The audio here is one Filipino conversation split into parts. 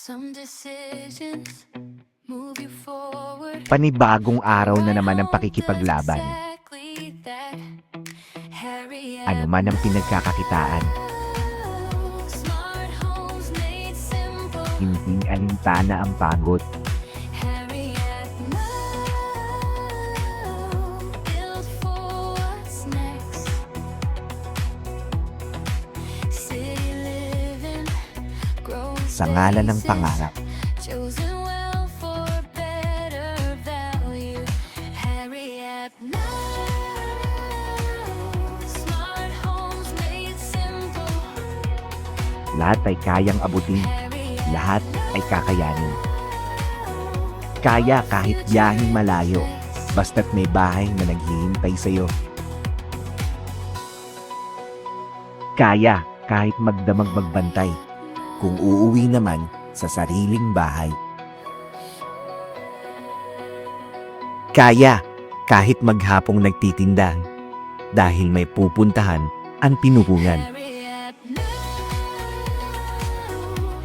Some decisions move you forward. Panibagong araw na naman ang pakikipaglaban. Exactly that. Harry Ano man ang pinagkakakitaan, Smart homes made simple. hindi alintana ang pagod. Harry built for what's next. City living, growing Sa ngalan ng spaces, pangarap, chosen well for better value. Harry Smart homes made simple. lahat ay kayang abutin, Harry lahat ay kakayanin. Kaya kahit biyaheng malayo, basta't may bahay na naghihintay sa'yo. Kaya kahit magdamag magbantay, kung uuwi naman sa sariling bahay. Kaya kahit maghapong nagtitinda, dahil may pupuntahan ang pinupungan.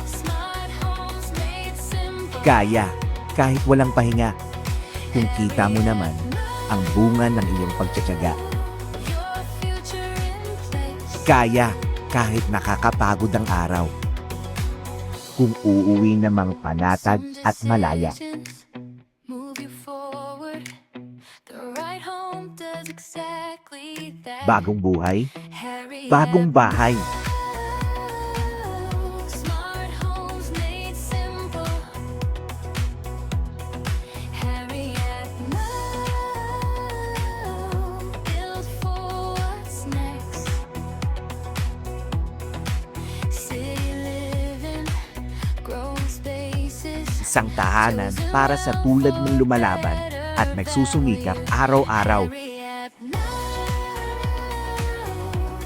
Smart homes made simple. Kaya kahit walang pahinga, kung kita mo naman ang bunga ng iyong pagtsatsaga. Your future in place. Kaya kahit nakakapagod ang araw, kung uuwi namang panatag at malaya. Move you forward. The right home does exactly that. Bagong buhay, Harry bagong bahay. Smart homes made simple. Harry built for what's next. City living, growing spaces. Isang tahanan para sa tulad mong lumalaban at nagsusumikap araw-araw.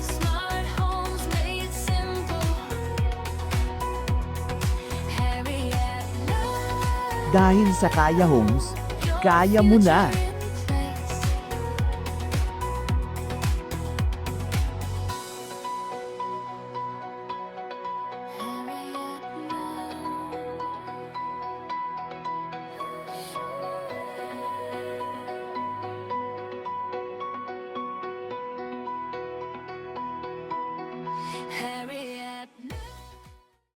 Smart homes made simple. Dahil sa Kaya Homes, kaya mo na.